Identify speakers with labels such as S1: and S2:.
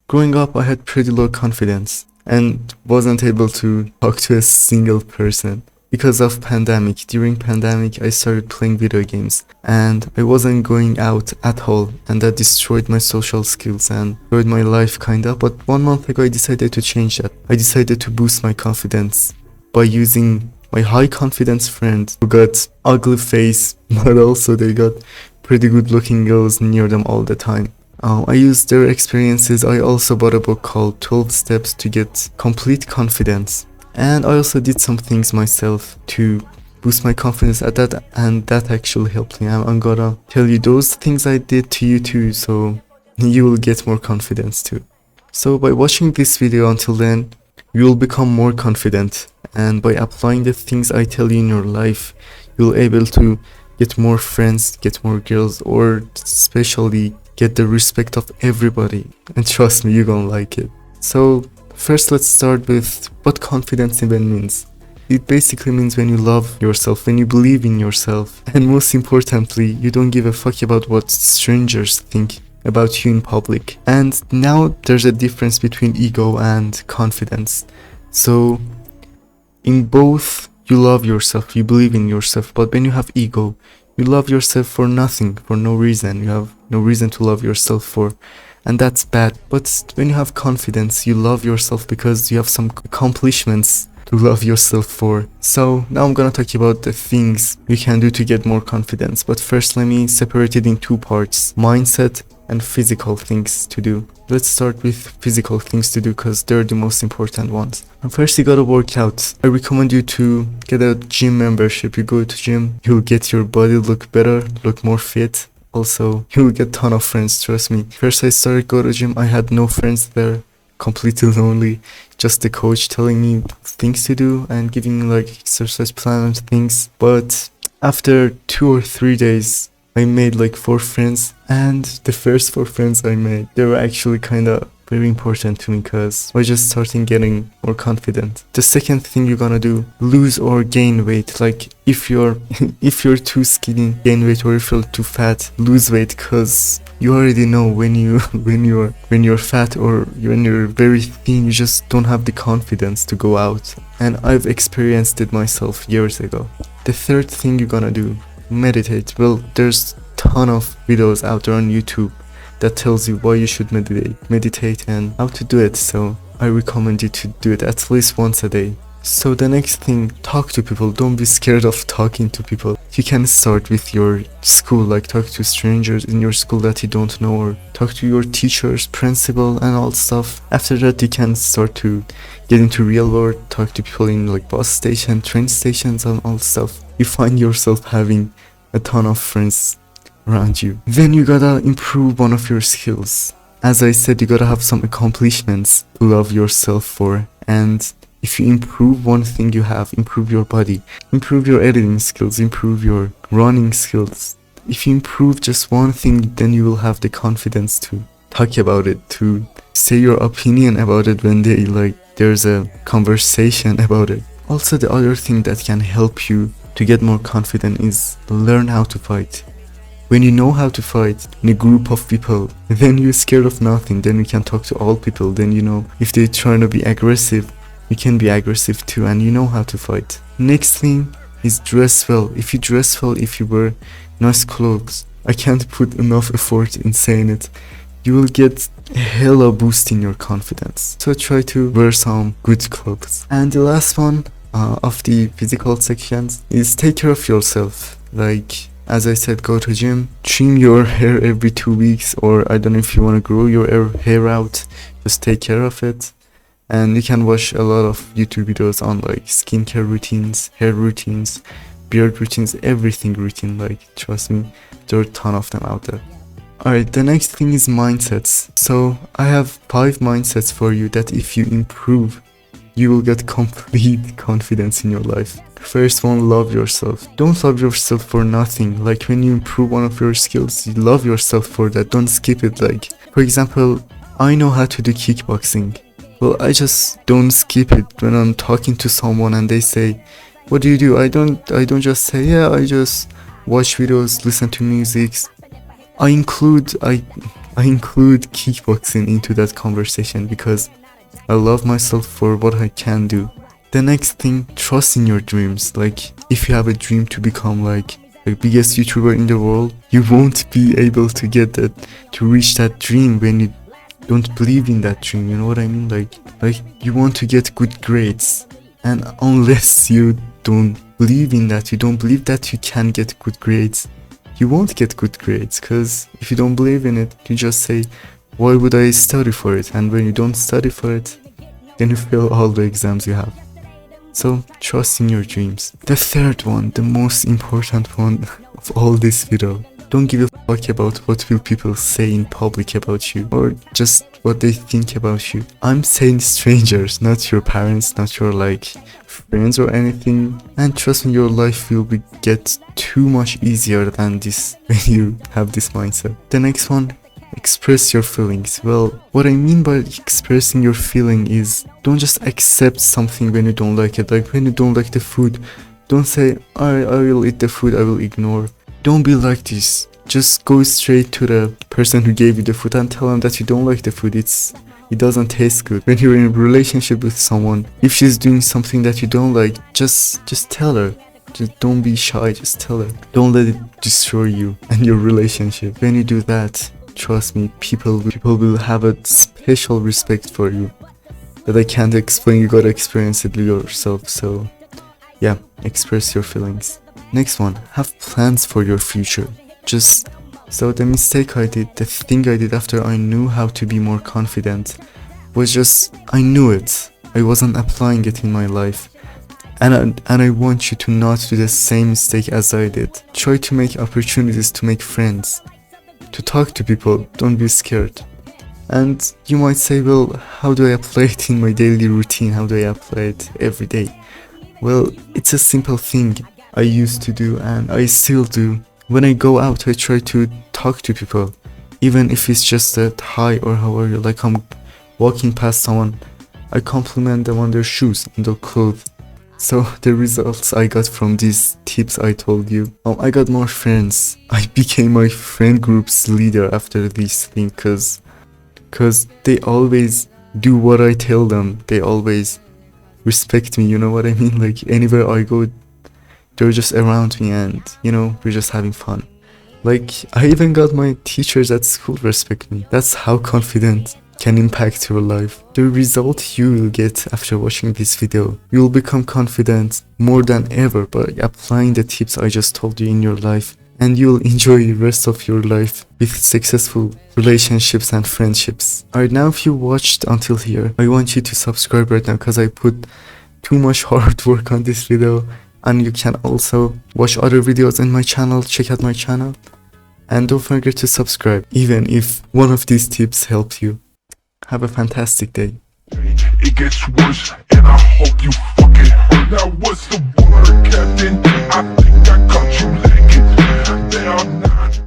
S1: Growing up, I had pretty low confidence and wasn't able to talk to a single person. Because of pandemic, during pandemic, I started playing video games and I wasn't going out at all, and that destroyed my social skills and destroyed my life kinda. But 1 month ago, I decided to change that. I decided to boost my confidence by using my high confidence friend who got ugly face, but also they got pretty good looking girls near them all the time. I used their experiences. I also bought a book called 12 Steps to Get Complete Confidence. And I also did some things myself to boost my confidence at that, and that actually helped me. I'm gonna tell you those things I did to you too, so you will get more confidence too. So by watching this video until then, you will become more confident, and by applying the things I tell you in your life, you'll able to get more friends, get more girls, or especially get the respect of everybody. And trust me, you're gonna like it. So first, let's start with what confidence even means. It basically means when you love yourself, when you believe in yourself, and most importantly, you don't give a fuck about what strangers think about you in public. And now there's a difference between ego and confidence. So in both, you love yourself, you believe in yourself, but when you have ego, you love yourself for nothing, for no reason. You have no reason to love yourself for, and that's bad. But when you have confidence, you love yourself because you have some accomplishments to love yourself for. So now I'm gonna talk about the things you can do to get more confidence. But first, let me separate it in two parts: mindset and physical things to do. Let's start with physical things to do because they're the most important ones. And first, you gotta work out. I recommend you to get a gym membership. You go to gym, you'll get your body look better, look more fit. Also, you'll get ton of friends, trust me. First I started go to gym, I had no friends there, completely lonely. Just the coach telling me things to do and giving me like exercise plan and things. But after 2 or 3 days, I made like 4 friends, and the first 4 friends I made, they were actually kinda very important to me because I just started getting more confident. The second thing you're gonna do, lose or gain weight. Like if you're if you're too skinny, gain weight, or if you're too fat, lose weight, because you already know when you're fat or when you're very thin, you just don't have the confidence to go out. And I've experienced it myself years ago. The third thing you're gonna do, meditate. Well, there's ton of videos out there on YouTube that tells you why you should meditate and how to do it. So I recommend you to do it at least once a day. So the next thing, talk to people. Don't be scared of talking to people. You can start with your school, like talk to strangers in your school that you don't know, or talk to your teachers, principal, and all stuff. After that, you can start to get into real world, talk to people in like bus station, train stations, and all stuff. You find yourself having a ton of friends around you. Then you gotta improve one of your skills. As I said, you gotta have some accomplishments to love yourself for. And if you improve one thing you have, improve your body, improve your editing skills, improve your running skills. If you improve just one thing, then you will have the confidence to talk about it, to say your opinion about it when there's a conversation about it. Also, the other thing that can help you to get more confident is learn how to fight. When you know how to fight in a group of people, then you're scared of nothing. Then you can talk to all people. Then you know if they're trying to be aggressive, you can be aggressive too, and you know how to fight. Next thing is dress well. If you dress well, if you wear nice clothes, I can't put enough effort in saying it, you will get a hella boost in your confidence. So try to wear some good clothes. And the last one of the physical sections is take care of yourself. Like, as I said, go to gym, trim your hair every 2 weeks, or I don't know if you want to grow your hair out, just take care of it. And you can watch a lot of YouTube videos on like skincare routines, hair routines, beard routines, everything routine. Like, trust me, there are a ton of them out there. Alright, the next thing is mindsets. So I have 5 mindsets for you that if you improve, you will get complete confidence in your life. First one, love yourself. Don't love yourself for nothing. Like when you improve one of your skills, you love yourself for that. Don't skip it. Like, for example, I know how to do kickboxing. Well, I just don't skip it when I'm talking to someone and they say, what do? I don't just say, yeah, I just watch videos, listen to music. I I include kickboxing into that conversation because I love myself for what I can do. The next thing, trust in your dreams. Like, if you have a dream to become like the biggest YouTuber in the world, you won't be able to get that, to reach that dream when you don't believe in that dream. You know what I mean? Like you want to get good grades, and unless you don't believe in that, you don't believe that you can get good grades, you won't get good grades. Because if you don't believe in it, you just say, why would I study for it? And when you don't study for it, then you fail all the exams you have. So trust in your dreams. The third one, the most important one of all this video, don't give a fuck about what will people say in public about you, or just what they think about you. I'm saying strangers, not your parents, not your like friends or anything. And trust me, your life will get too much easier than this when you have this mindset. The next one, express your feelings. Well, what I mean by expressing your feeling is, don't just accept something when you don't like it. Like when you don't like the food, don't say, I will eat the food, I will ignore. Don't be like this. Just go straight to the person who gave you the food and tell them that you don't like the food. It doesn't taste good. When you're in a relationship with someone, if she's doing something that you don't like, just tell her. Just don't be shy, just tell her. Don't let it destroy you and your relationship. When you do that, trust me, people will have a special respect for you that I can't explain. You gotta experience it yourself. So yeah, express your feelings. Next one, have plans for your future. So the mistake I did, the thing I did after I knew how to be more confident, was just, I knew it, I wasn't applying it in my life. And I want you to not do the same mistake as I did. Try to make opportunities to make friends, to talk to people. Don't be scared. And you might say, well, how do I apply it in my daily routine? How do I apply it every day? Well, it's a simple thing I used to do and I still do. When I go out, I try to talk to people, even if it's just a hi or how are you. Like I'm walking past someone, I compliment them on their shoes and their clothes. So the results I got from these tips I told you, I got more friends. I became my friend group's leader after these things, cause they always do what I tell them. They always respect me, you know what I mean? Like anywhere I go, they're just around me and, you know, we're just having fun. Like, I even got my teachers at school respect me. That's how confident can impact your life. The result you will get after watching this video, you will become confident more than ever by applying the tips I just told you in your life. And you'll enjoy the rest of your life with successful relationships and friendships. Alright, now if you watched until here, I want you to subscribe right now because I put too much hard work on this video. And you can also watch other videos in my channel, check out my channel. And don't forget to subscribe, even if one of these tips helped you. Have a fantastic day.
S2: It gets worse, and I hope you